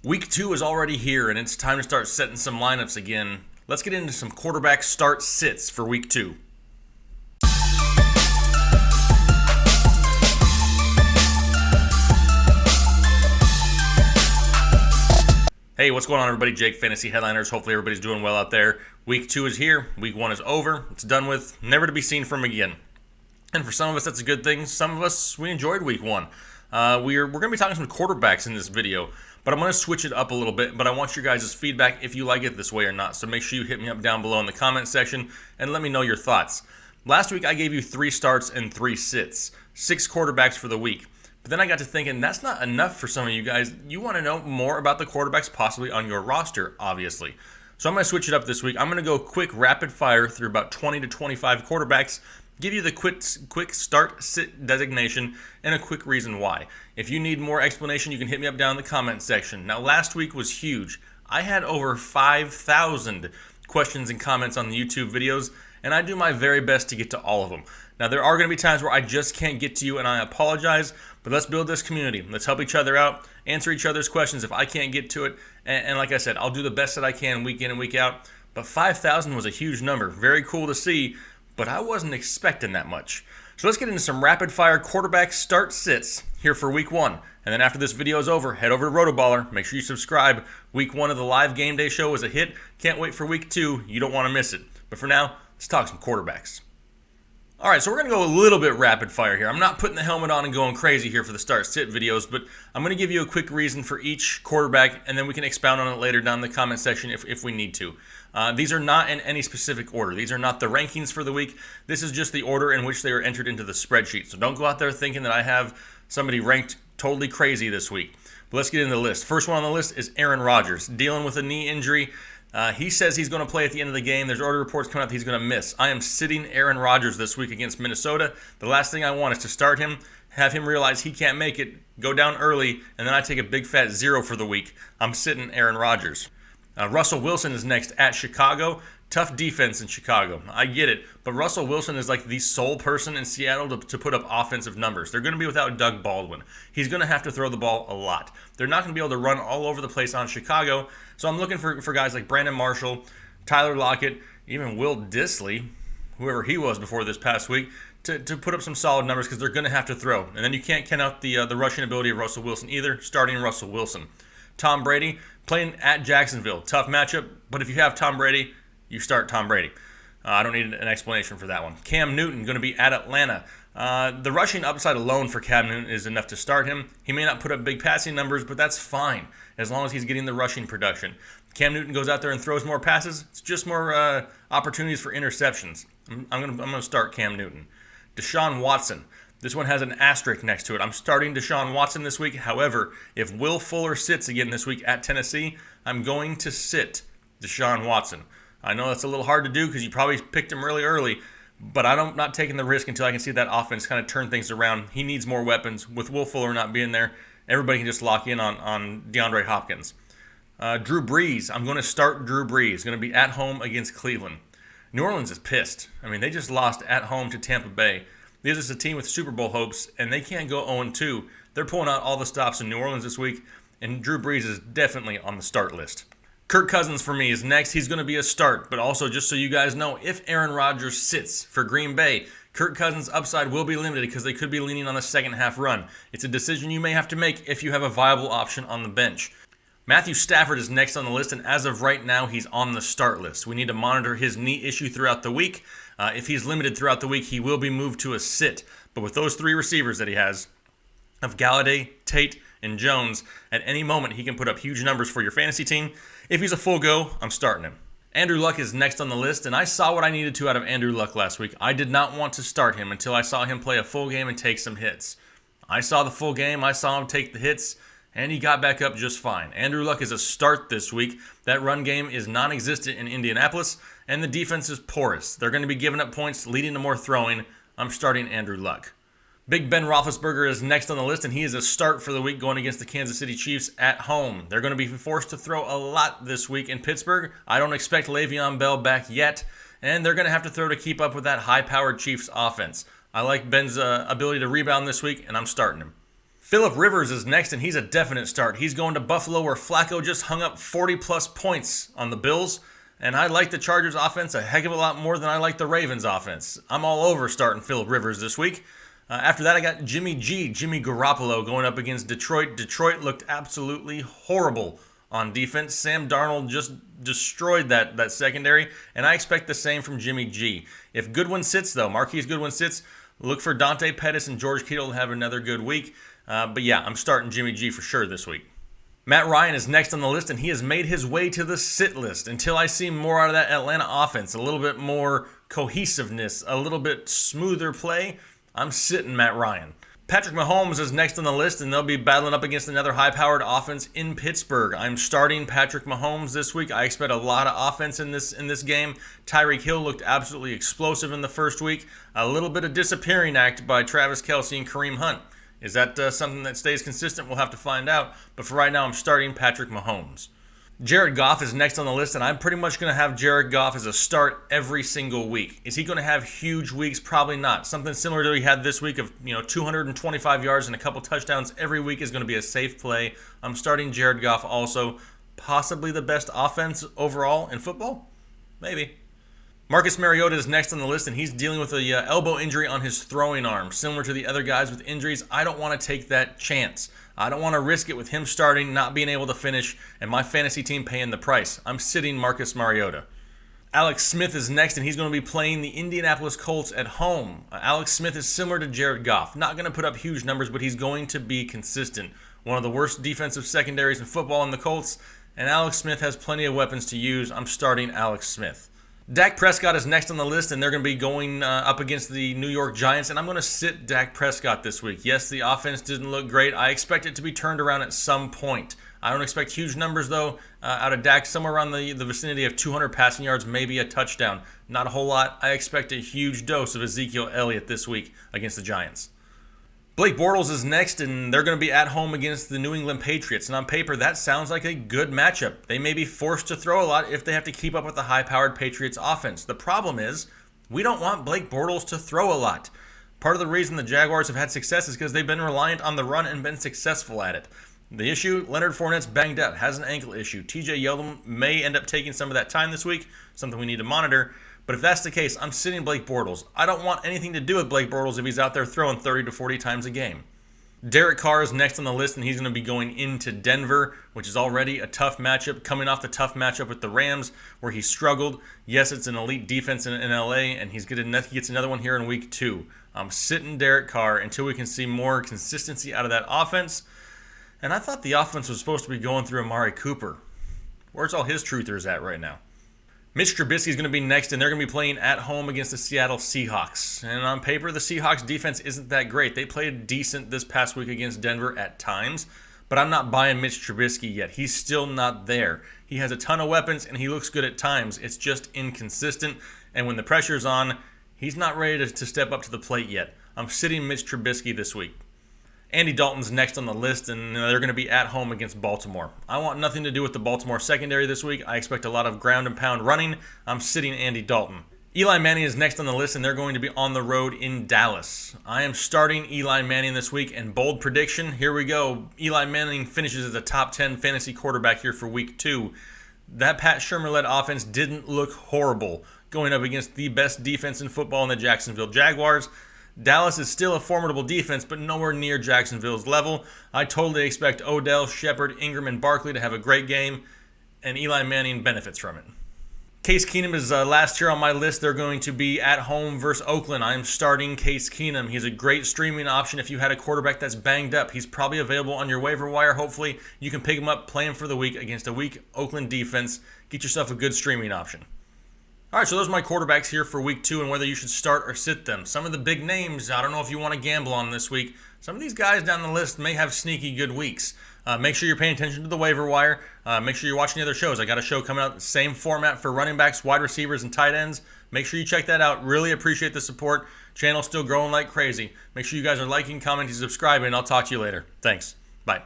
Week 2 is already here, and it's time to start setting some lineups again. Let's get into some quarterback start sits for Week 2. Hey, what's going on, everybody? Jake, Fantasy Headliners. Hopefully everybody's doing well out there. Week 2 is here. Week 1 is over. It's done with. Never to be seen from again. And for some of us, that's a good thing. Some of us, we enjoyed Week 1. We're going to be talking some quarterbacks in this video, but I'm going to switch it up a little bit. But I want your guys' feedback if you like it this way or not. So make sure you hit me up down below in the comment section and let me know your thoughts. Last week, I gave you 3 starts and 3 sits. 6 quarterbacks for the week. But then I got to thinking, that's not enough for some of you guys. You want to know more about the quarterbacks possibly on your roster, obviously. So I'm going to switch it up this week. I'm going to go quick rapid fire through about 20 to 25 quarterbacks, give you the quick start sit designation, and a quick reason why. If you need more explanation, you can hit me up down in the comment section. Now, last week was huge. I had over 5,000 questions and comments on the YouTube videos, and I do my very best to get to all of them. Now, there are going to be times where I just can't get to you, and I apologize, but let's build this community. Let's help each other out, answer each other's questions if I can't get to it. And like I said, I'll do the best that I can week in and week out. But 5,000 was a huge number. Very cool to see, but I wasn't expecting that much. So let's get into some rapid-fire quarterback start sits here for Week 1. And then after this video is over, head over to RotoBaller. Make sure you subscribe. Week 1 of the live game day show is a hit. Can't wait for Week 2. You don't want to miss it. But for now, let's talk some quarterbacks. All right, so we're going to go a little bit rapid fire here. I'm not putting the helmet on and going crazy here for the start sit videos, but I'm going to give you a quick reason for each quarterback, and then we can expound on it later down in the comment section if we need to. These are not in any specific order. These are not the rankings for the week. This is just the order in which they are entered into the spreadsheet. So don't go out there thinking that I have somebody ranked totally crazy this week. But let's get into the list. First one on the list is Aaron Rodgers, dealing with a knee injury. He says he's going to play at the end of the game. There's already reports coming out that he's going to miss. I am sitting Aaron Rodgers this week against Minnesota. The last thing I want is to start him, have him realize he can't make it, go down early, and then I take a big fat 0 for the week. I'm sitting Aaron Rodgers. Russell Wilson is next at Chicago. Tough defense in Chicago. I get it, but Russell Wilson is like the sole person in Seattle to put up offensive numbers. They're going to be without Doug Baldwin. He's going to have to throw the ball a lot. They're not going to be able to run all over the place on Chicago, so I'm looking for guys like Brandon Marshall, Tyler Lockett, even Will Dissly, whoever he was before this past week, to put up some solid numbers because they're going to have to throw. And then you can't count out the rushing ability of Russell Wilson either, starting Russell Wilson. Tom Brady, playing at Jacksonville. Tough matchup, but if you have Tom Brady, you start Tom Brady. I don't need an explanation for that one. Cam Newton going to be at Atlanta. The rushing upside alone for Cam Newton is enough to start him. He may not put up big passing numbers, but that's fine as long as he's getting the rushing production. Cam Newton goes out there and throws more passes. It's just more opportunities for interceptions. I'm going to start Cam Newton. Deshaun Watson. This one has an asterisk next to it. I'm starting Deshaun Watson this week. However, if Will Fuller sits again this week at Tennessee, I'm going to sit Deshaun Watson. I know that's a little hard to do because you probably picked him really early, but I'm not taking the risk until I can see that offense kind of turn things around. He needs more weapons. With Will Fuller not being there, everybody can just lock in on DeAndre Hopkins. Drew Brees. I'm going to start Drew Brees. Going to be at home against Cleveland. New Orleans is pissed. I mean, they just lost at home to Tampa Bay. This is a team with Super Bowl hopes, and they can't go 0-2. They're pulling out all the stops in New Orleans this week, and Drew Brees is definitely on the start list. Kirk Cousins for me is next. He's going to be a start, but also just so you guys know, if Aaron Rodgers sits for Green Bay, Kirk Cousins' upside will be limited because they could be leaning on a second half run. It's a decision you may have to make if you have a viable option on the bench. Matthew Stafford is next on the list, and as of right now, he's on the start list. We need to monitor his knee issue throughout the week. If he's limited throughout the week, he will be moved to a sit. But with those 3 receivers that he has, of Galladay, Tate, and Jones, at any moment he can put up huge numbers for your fantasy team. If he's a full go, I'm starting him. Andrew Luck is next on the list, and I saw what I needed to out of Andrew Luck last week. I did not want to start him until I saw him play a full game and take some hits. I saw the full game, I saw him take the hits, and he got back up just fine. Andrew Luck is a start this week. That run game is non-existent in Indianapolis, and the defense is porous. They're going to be giving up points, leading to more throwing. I'm starting Andrew Luck. Big Ben Roethlisberger is next on the list, and he is a start for the week going against the Kansas City Chiefs at home. They're going to be forced to throw a lot this week in Pittsburgh. I don't expect Le'Veon Bell back yet, and they're going to have to throw to keep up with that high-powered Chiefs offense. I like Ben's ability to rebound this week, and I'm starting him. Phillip Rivers is next, and he's a definite start. He's going to Buffalo, where Flacco just hung up 40-plus points on the Bills, and I like the Chargers offense a heck of a lot more than I like the Ravens offense. I'm all over starting Phillip Rivers this week. After that, I got Jimmy Garoppolo, going up against Detroit. Detroit looked absolutely horrible on defense. Sam Darnold just destroyed that secondary, and I expect the same from Jimmy G. If Goodwin sits, though, Marquise Goodwin sits, look for Dante Pettis and George Kittle to have another good week. But yeah, I'm starting Jimmy G for sure this week. Matt Ryan is next on the list, and he has made his way to the sit list until I see more out of that Atlanta offense, a little bit more cohesiveness, a little bit smoother play. I'm sitting Matt Ryan. Patrick Mahomes is next on the list, and they'll be battling up against another high-powered offense in Pittsburgh. I'm starting Patrick Mahomes this week. I expect a lot of offense in this game. Tyreek Hill looked absolutely explosive in the first week. A little bit of disappearing act by Travis Kelce and Kareem Hunt. Is that something that stays consistent? We'll have to find out. But for right now, I'm starting Patrick Mahomes. Jared Goff is next on the list, and I'm pretty much going to have Jared Goff as a start every single week. Is he going to have huge weeks? Probably not. Something similar to what he had this week of 225 yards and a couple touchdowns every week is going to be a safe play. I'm starting Jared Goff also. Possibly the best offense overall in football? Maybe. Marcus Mariota is next on the list, and he's dealing with a elbow injury on his throwing arm. Similar to the other guys with injuries, I don't want to take that chance. I don't want to risk it with him starting, not being able to finish, and my fantasy team paying the price. I'm sitting Marcus Mariota. Alex Smith is next, and he's going to be playing the Indianapolis Colts at home. Alex Smith is similar to Jared Goff. Not going to put up huge numbers, but he's going to be consistent. One of the worst defensive secondaries in football in the Colts, and Alex Smith has plenty of weapons to use. I'm starting Alex Smith. Dak Prescott is next on the list, and they're going to be going up against the New York Giants, and I'm going to sit Dak Prescott this week. Yes, the offense didn't look great. I expect it to be turned around at some point. I don't expect huge numbers, though, out of Dak, somewhere around the vicinity of 200 passing yards, maybe a touchdown. Not a whole lot. I expect a huge dose of Ezekiel Elliott this week against the Giants. Blake Bortles is next, and they're going to be at home against the New England Patriots. And on paper, that sounds like a good matchup. They may be forced to throw a lot if they have to keep up with the high-powered Patriots offense. The problem is, we don't want Blake Bortles to throw a lot. Part of the reason the Jaguars have had success is because they've been reliant on the run and been successful at it. The issue, Leonard Fournette's banged up, has an ankle issue. TJ Yeldon may end up taking some of that time this week, something we need to monitor. But if that's the case, I'm sitting Blake Bortles. I don't want anything to do with Blake Bortles if he's out there throwing 30 to 40 times a game. Derek Carr is next on the list, and he's going to be going into Denver, which is already a tough matchup, coming off the tough matchup with the Rams, where he struggled. Yes, it's an elite defense in LA, and he gets another one here in week 2. I'm sitting Derek Carr until we can see more consistency out of that offense. And I thought the offense was supposed to be going through Amari Cooper. Where's all his truthers at right now? Mitch Trubisky is going to be next, and they're going to be playing at home against the Seattle Seahawks. And on paper, the Seahawks defense isn't that great. They played decent this past week against Denver at times, but I'm not buying Mitch Trubisky yet. He's still not there. He has a ton of weapons, and he looks good at times. It's just inconsistent, and when the pressure's on, he's not ready to step up to the plate yet. I'm sitting Mitch Trubisky this week. Andy Dalton's next on the list, and they're going to be at home against Baltimore. I want nothing to do with the Baltimore secondary this week. I expect a lot of ground and pound running. I'm sitting Andy Dalton. Eli Manning is next on the list, and they're going to be on the road in Dallas. I am starting Eli Manning this week, and bold prediction, here we go. Eli Manning finishes as a top 10 fantasy quarterback here for week 2. That Pat Shurmur-led offense didn't look horrible going up against the best defense in football in the Jacksonville Jaguars. Dallas is still a formidable defense, but nowhere near Jacksonville's level. I totally expect Odell, Shepard, Ingram, and Barkley to have a great game, and Eli Manning benefits from it. Case Keenum is last year on my list. They're going to be at home versus Oakland. I'm starting Case Keenum. He's a great streaming option if you had a quarterback that's banged up. He's probably available on your waiver wire. Hopefully, you can pick him up, play him for the week against a weak Oakland defense. Get yourself a good streaming option. All right, so those are my quarterbacks here for week 2 and whether you should start or sit them. Some of the big names, I don't know if you want to gamble on this week. Some of these guys down the list may have sneaky good weeks. Make sure you're paying attention to the waiver wire. Make sure you're watching the other shows. I got a show coming out, same format for running backs, wide receivers, and tight ends. Make sure you check that out. Really appreciate the support. Channel's still growing like crazy. Make sure you guys are liking, commenting, subscribing. I'll talk to you later. Thanks. Bye.